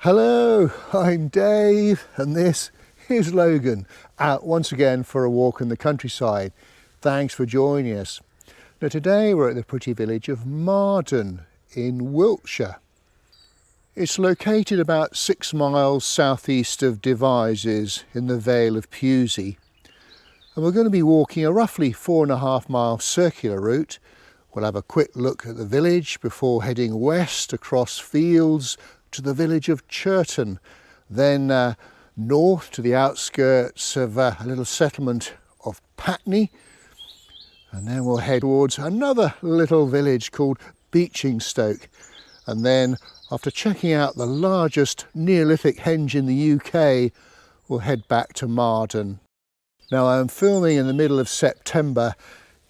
Hello, I'm Dave and this is Logan, out once again for a walk in the countryside. Thanks for joining us. Now today we're at the pretty village of Marden in Wiltshire. It's located about 6 miles southeast of Devizes in the Vale of Pewsey. And we're going to be walking a roughly 4.5 mile circular route. We'll have a quick look at the village before heading west across fields to the village of CHIRTON, then north to the outskirts of a little settlement of Patney, and then we'll head towards another little village called Beechingstoke, and then after checking out the largest Neolithic henge in the UK, we'll head back to Marden. Now I'm filming in the middle of September.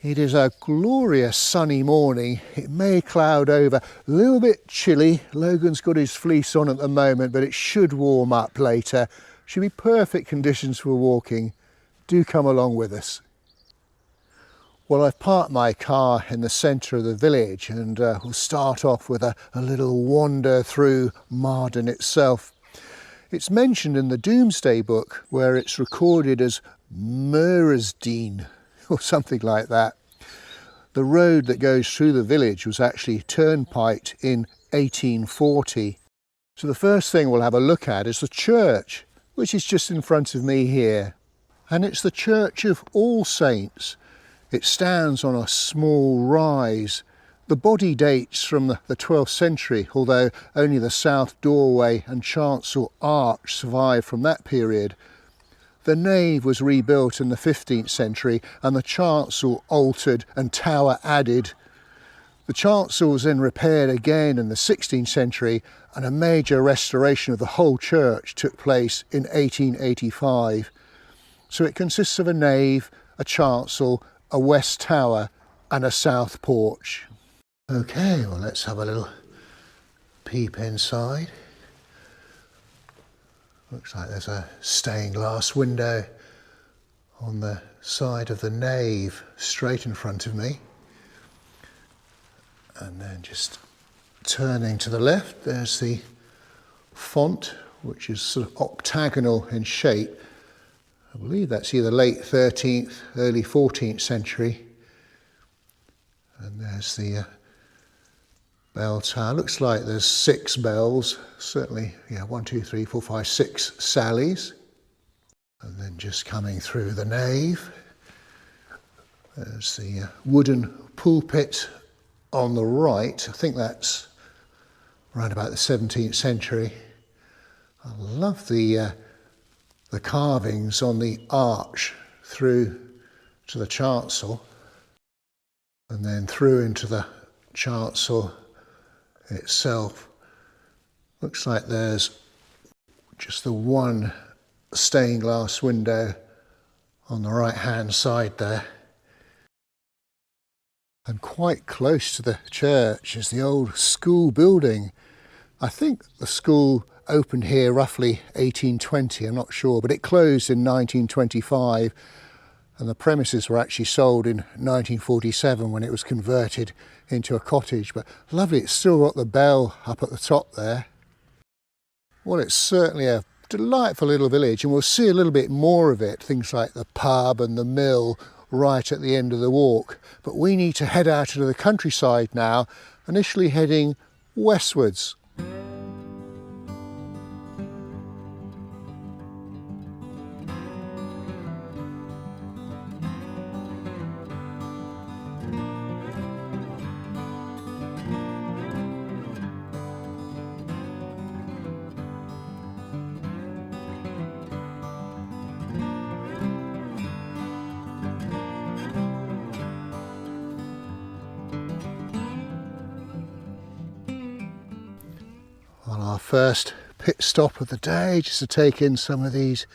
It is a glorious sunny morning. It may cloud over, a little bit chilly. Logan's got his fleece on at the moment, but it should warm up later. Should be perfect conditions for walking. Do come along with us. Well, I've parked my car in the centre of the village and we'll start off with a little wander through Marden itself. It's mentioned in the Domesday Book where it's recorded as Mersdean, or something like that. The road that goes through the village was actually turnpiked in 1840. So the first thing we'll have a look at is the church, which is just in front of me here. And it's the Church of All Saints. It stands on a small rise. The body dates from the 12th century, although only the south doorway and chancel arch survive from that period. The nave was rebuilt in the 15th century and the chancel altered and tower added. The chancel was then repaired again in the 16th century and a major restoration of the whole church took place in 1885. So it consists of a nave, a chancel, a west tower and a south porch. Okay, well let's have a little peep inside. Looks like there's a stained glass window on the side of the nave, straight in front of me. And then just turning to the left, there's the font, which is sort of octagonal in shape. I believe that's either late 13th, early 14th century. And there's the bell tower. Looks like there's 6 bells, certainly, 1, 2, 3, 4, 5, 6 sallies. And then just coming through the nave, there's the wooden pulpit on the right. I think that's around about the 17th century. I love the carvings on the arch through to the chancel, and then through into the chancel itself. Looks like there's just the one stained glass window on the right hand side there. And quite close to the church is the old school building. I think the school opened here roughly 1820, I'm not sure, but it closed in 1925 and the premises were actually sold in 1947 when it was converted into a cottage. But lovely, it's still got the bell up at the top there. Well, it's certainly a delightful little village and we'll see a little bit more of it, things like the pub and the mill right at the end of the walk. But we need to head out into the countryside now, initially heading westwards. On our first pit stop of the day, just to take in some of these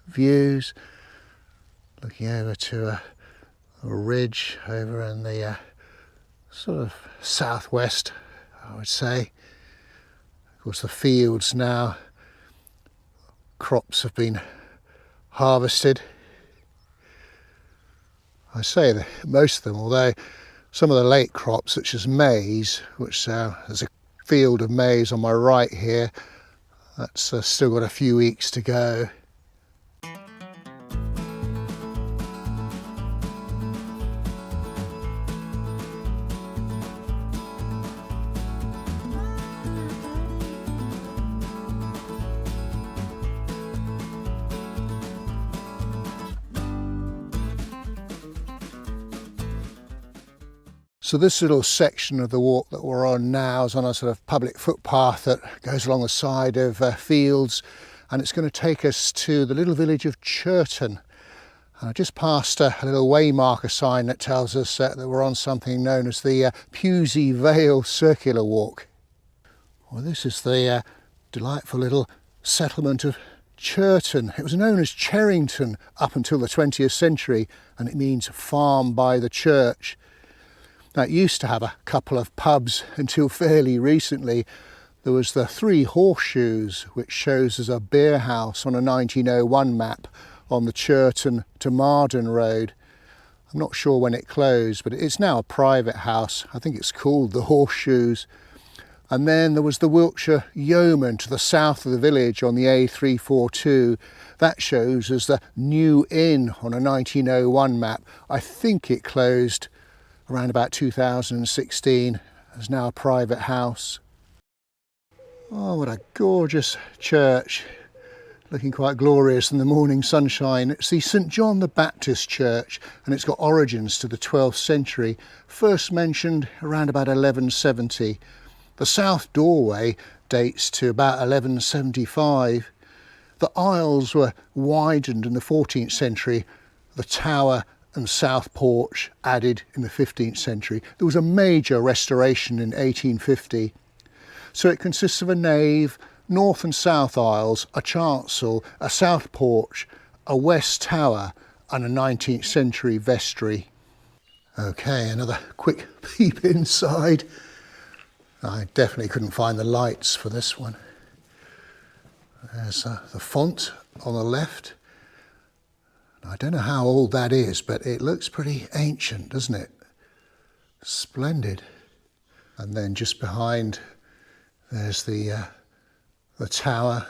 views, looking over to a ridge over in the sort of southwest, I would say. Of course the fields now, crops have been harvested. I say that most of them, although some of the late crops such as maize, which there's a field of maize on my right here, That's still got a few weeks to go. So this little section of the walk that we're on now is on a sort of public footpath that goes along the side of fields, and it's going to take us to the little village of Chirton. And I just passed a little waymarker sign that tells us that we're on something known as the Pewsey Vale Circular Walk. Well, this is the delightful little settlement of Chirton. It was known as Cherrington up until the 20th century, and it means farm by the church. Now, it used to have a couple of pubs until fairly recently. There was the Three Horseshoes, which shows as a beer house on a 1901 map on the Chirton to Marden Road. I'm not sure when it closed, but it's now a private house. I think it's called the Horseshoes. And then there was the Wiltshire Yeoman to the south of the village on the A342. That shows as the New Inn on a 1901 map. I think it closed around about 2016, is now a private house. Oh, what a gorgeous church, looking quite glorious in the morning sunshine. It's the St John the Baptist Church, and it's got origins to the 12th century, first mentioned around about 1170. The south doorway dates to about 1175. The aisles were widened in the 14th century, the tower and south porch added in the 15th century. There was a major restoration in 1850. So it consists of a nave, north and south aisles, a chancel, a south porch, a west tower and a 19th century vestry. Okay, another quick peep inside. I definitely couldn't find the lights for this one. There's the font on the left. I don't know how old that is, but it looks pretty ancient, doesn't it? Splendid. And then just behind, there's the tower.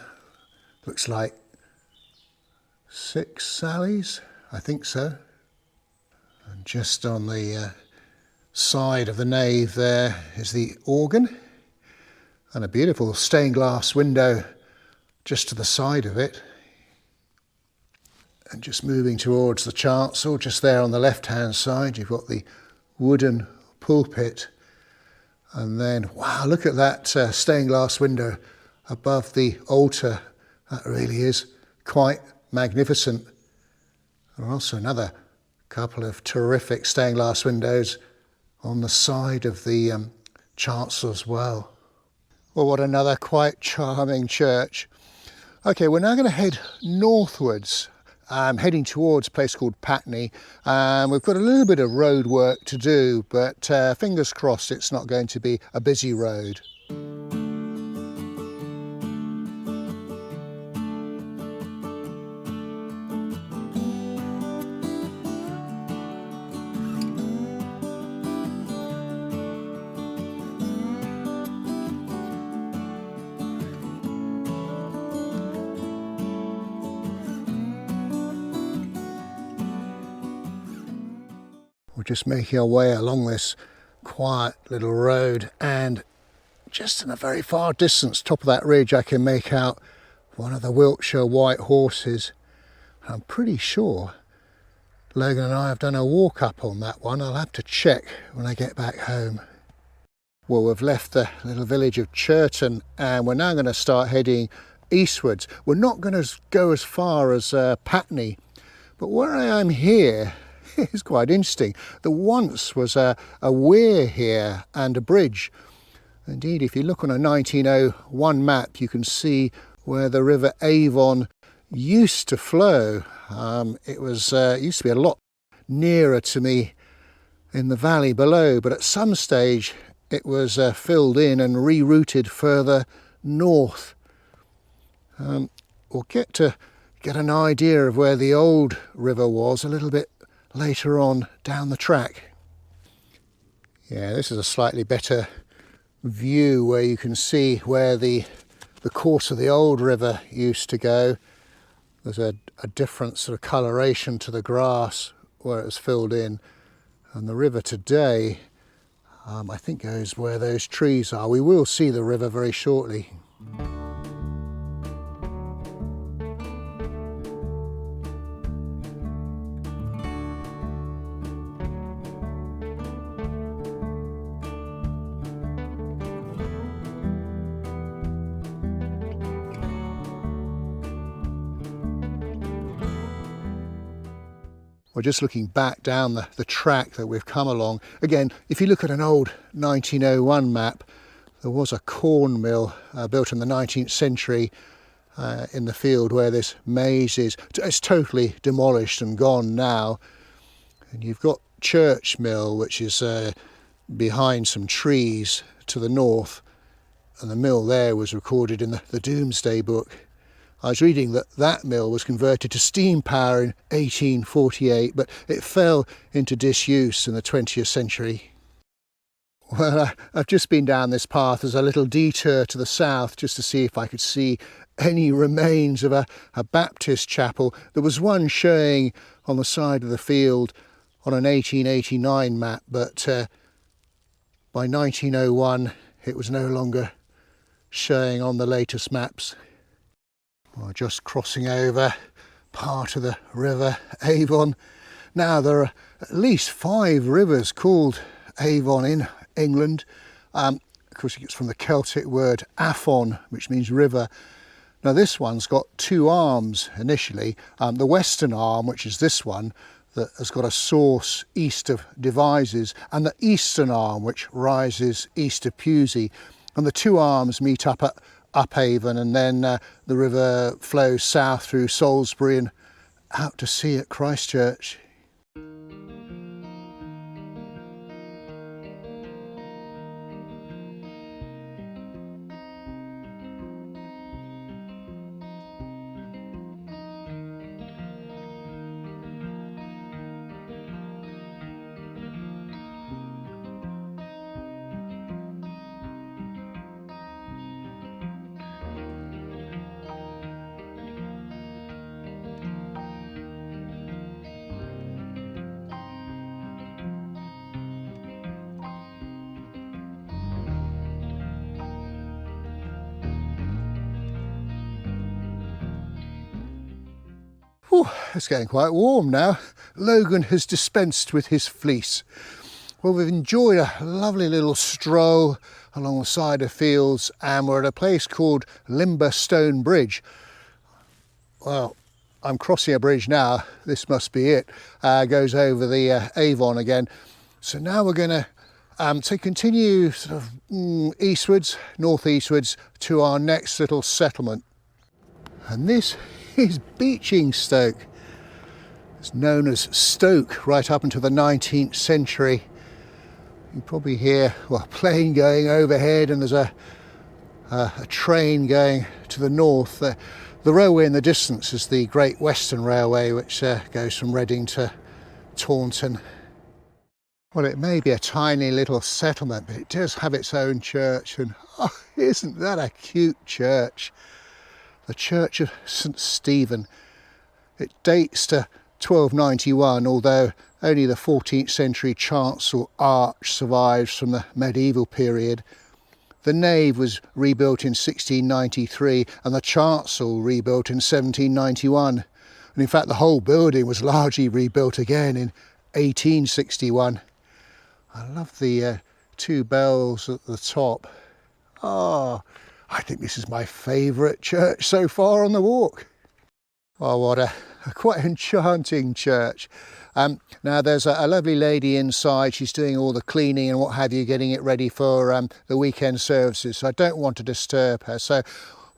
Looks like 6 sallies, I think so. And just on the side of the nave there is the organ, and a beautiful stained glass window just to the side of it. And just moving towards the chancel, just there on the left-hand side, you've got the wooden pulpit. And then, wow, look at that stained glass window above the altar. That really is quite magnificent. There are also another couple of terrific stained glass windows on the side of the chancel as well. Well, what another quite charming church. Okay, we're now going to head northwards. Heading towards a place called Patney. We've got a little bit of road work to do, but fingers crossed it's not going to be a busy road. We're just making our way along this quiet little road, and just in a very far distance, top of that ridge, I can make out one of the Wiltshire white horses. I'm pretty sure Logan and I have done a walk up on that one. I'll have to check when I get back home. Well, we've left the little village of Chirton and we're now going to start heading eastwards. We're not going to go as far as Patney, but where I am here is quite interesting. There once was a weir here and a bridge. Indeed, if you look on a 1901 map, you can see where the River Avon used to flow. It used to be a lot nearer to me in the valley below, but at some stage it was filled in and rerouted further north. We'll get an idea of where the old river was a little bit later on down the track. Yeah, this is a slightly better view where you can see where the the course of the old river used to go. There's a different sort of coloration to the grass where it was filled in, and the river today I think goes where those trees are. We will see the river very shortly. We're just looking back down the track that we've come along. Again, if you look at an old 1901 map, there was a corn mill built in the 19th century in the field where this maize is. It's totally demolished and gone now. And you've got Church Mill, which is behind some trees to the north. And the mill there was recorded in the Domesday Book. I was reading that that mill was converted to steam power in 1848, but it fell into disuse in the 20th century. Well, I've just been down this path. There's a little detour to the south just to see if I could see any remains of a Baptist chapel. There was one showing on the side of the field on an 1889 map, but by 1901 it was no longer showing on the latest maps. We're just crossing over part of the River Avon. Now there are at least 5 rivers called Avon in England. Of course it's from the Celtic word Afon, which means river. Now this one's got 2 arms initially. The western arm, which is this one, that has got a source east of Devizes, and the eastern arm, which rises east of Pewsey. And the 2 arms meet up at Avon, and then the river flows south through Salisbury and out to sea at Christchurch. Ooh, it's getting quite warm now. Logan has dispensed with his fleece. Well, we've enjoyed a lovely little stroll along the side of fields, and we're at a place called Limber Stone Bridge. Well, I'm crossing a bridge now. This must be it. Goes over the Avon again. So now we're going to continue sort of eastwards, northeastwards to our next little settlement. And this is Beechingstoke. It's known as Stoke right up until the 19th century. You probably hear a plane going overhead, and there's a train going to the north. The railway in the distance is the Great Western Railway, which goes from Reading to Taunton. Well, it may be a tiny little settlement, but it does have its own church, and oh, isn't that a cute church? The Church of St Stephen. It dates to 1291, although only the 14th century chancel arch survives from the medieval period. The nave was rebuilt in 1693 and the chancel rebuilt in 1791. And in fact the whole building was largely rebuilt again in 1861. I love the 2 bells at the top. Oh, I think this is my favourite church so far on the walk. Oh, what a quite enchanting church. Now there's a lovely lady inside. She's doing all the cleaning and what have you, getting it ready for the weekend services. So I don't want to disturb her. So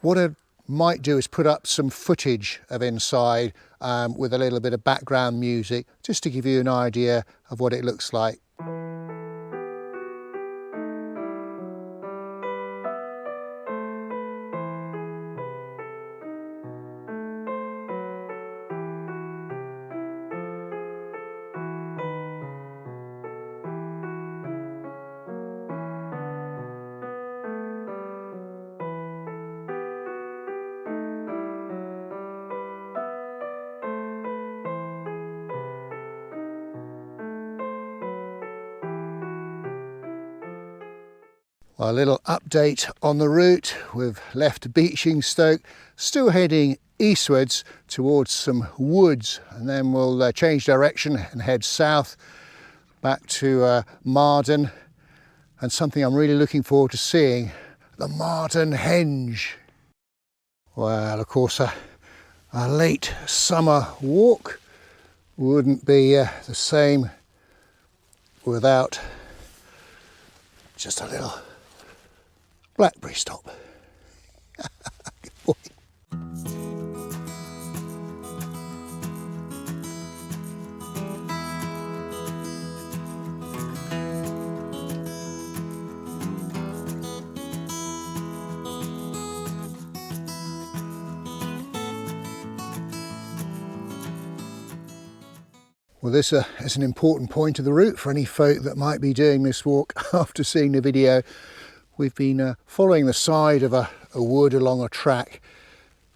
what I might do is put up some footage of inside with a little bit of background music, just to give you an idea of what it looks like. Well, a little update on the route. We've left Beechingstoke, still heading eastwards towards some woods, and then we'll change direction and head south back to Marden, and something I'm really looking forward to seeing, the Marden Henge. Well, of course, a late summer walk wouldn't be the same without just a little blackberry stop. Good boy. Well, this is an important point of the route for any folk that might be doing this walk after seeing the video. We've been following the side of a wood along a track.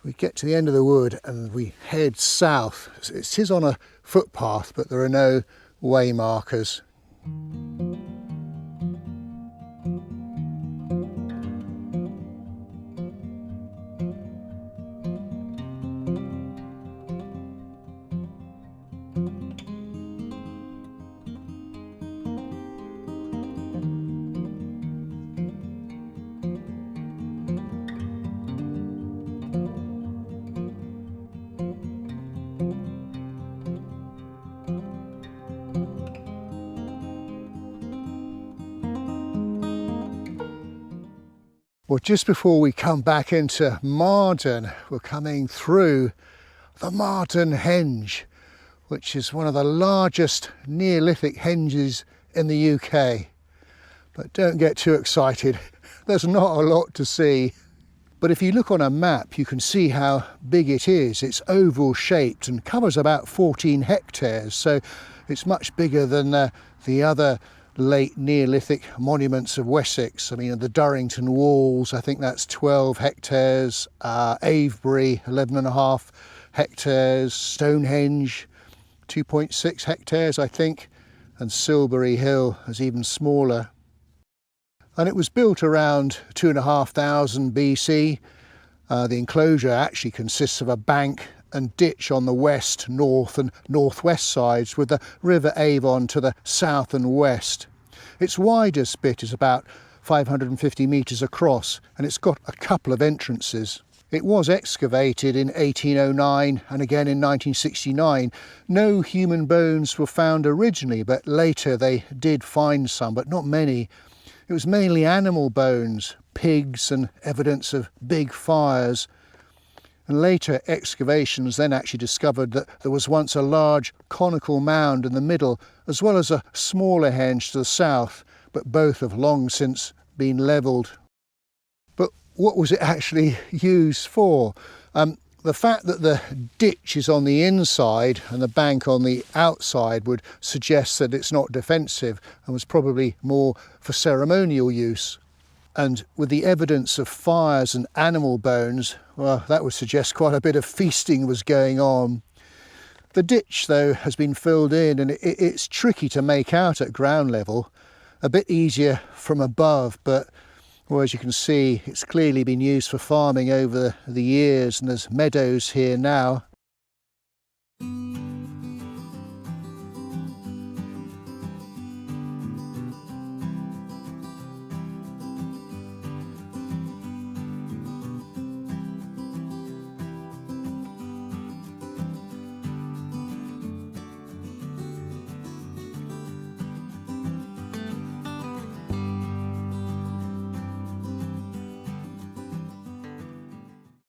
We get to the end of the wood and we head south. It is on a footpath, but there are no way markers. Well, just before we come back into Marden, we're coming through the Marden Henge, which is one of the largest Neolithic henges in the UK. But don't get too excited, there's not a lot to see. But if you look on a map, you can see how big it is. It's oval shaped and covers about 14 hectares, so it's much bigger than the other late Neolithic monuments of Wessex. I mean, the Durrington Walls, I think that's 12 hectares, Avebury, 11.5 hectares, Stonehenge, 2.6 hectares, I think, and Silbury Hill is even smaller. And it was built around 2,500 BC. The enclosure actually consists of a bank and ditch on the west, north and northwest sides, with the River Avon to the south and west. Its widest bit is about 550 metres across, and it's got a couple of entrances. It was excavated in 1809 and again in 1969. No human bones were found originally, but later they did find some, but not many. It was mainly animal bones, pigs, and evidence of big fires. And later excavations then actually discovered that there was once a large conical mound in the middle, as well as a smaller henge to the south, but both have long since been levelled. But what was it actually used for? The fact that the ditch is on the inside and the bank on the outside would suggest that it's not defensive and was probably more for ceremonial use. And with the evidence of fires and animal bones, well, that would suggest quite a bit of feasting was going on. The ditch, though, has been filled in, and it's tricky to make out at ground level. A bit easier from above, but well, as you can see, it's clearly been used for farming over the years, and there's meadows here now.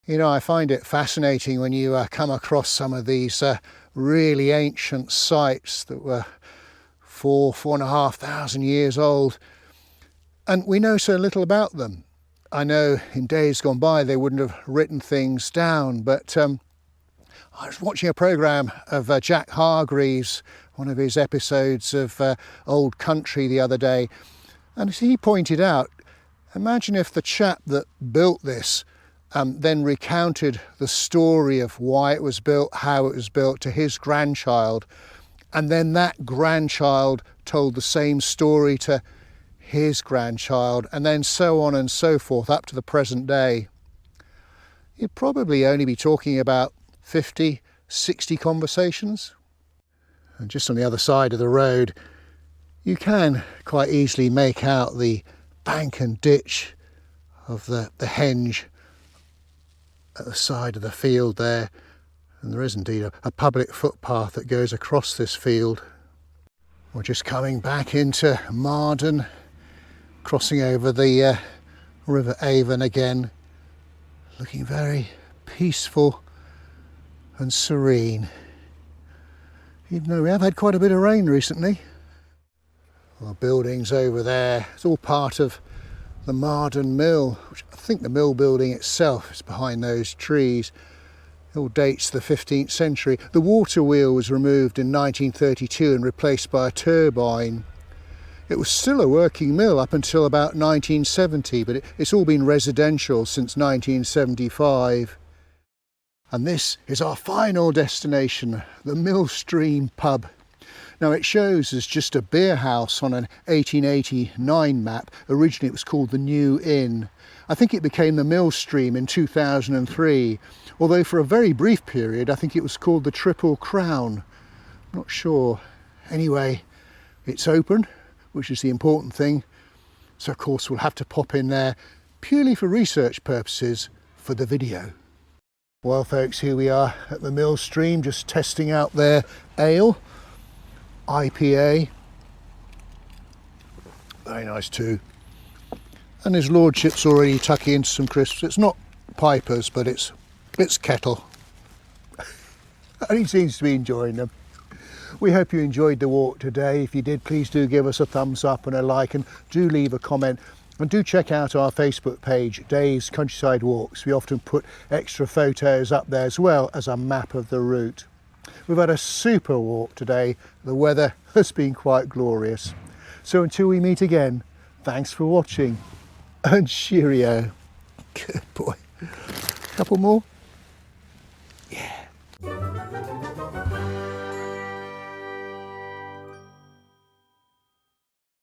You know, I find it fascinating when you come across some of these really ancient sites that were 4,500 years old, and we know so little about them. I know in days gone by they wouldn't have written things down, but I was watching a programme of Jack Hargreaves, one of his episodes of Old Country the other day, and as he pointed out, imagine if the chap that built this then recounted the story of why it was built, how it was built to his grandchild, and then that grandchild told the same story to his grandchild, and then so on and so forth up to the present day, you'd probably only be talking about 50, 60 conversations. And just on the other side of the road, you can quite easily make out the bank and ditch of the henge at the side of the field there. And there is indeed a public footpath that goes across this field. We're just coming back into Marden, crossing over the River Avon again, looking very peaceful and serene, even though we have had quite a bit of rain recently. Our buildings over there, it's all part of the Marden Mill, which I think the mill building itself is behind those trees. It all dates to the 15th century. The water wheel was removed in 1932 and replaced by a turbine. It was still a working mill up until about 1970, but it's all been residential since 1975. And this is our final destination, the Millstream pub. Now it shows as just a beer house on an 1889 map. Originally it was called the New Inn. I think it became the Millstream in 2003, although for a very brief period I think it was called the Triple Crown. Not sure. Anyway, it's open, which is the important thing. So of course we'll have to pop in there purely for research purposes for the video. Well folks, here we are at the Millstream, just testing out their ale. IPA, very nice too, and his lordship's already tucking into some crisps. It's not Pipers, but it's Kettle, and he seems to be enjoying them. We hope you enjoyed the walk today. If you did, please do give us a thumbs up and a like, and do leave a comment, and do check out our Facebook page, Dave's Countryside Walks. We often put extra photos up there as well as a map of the route. We've had a super walk today. The weather has been quite glorious. So until we meet again, thanks for watching and cheerio. Good boy. Couple more.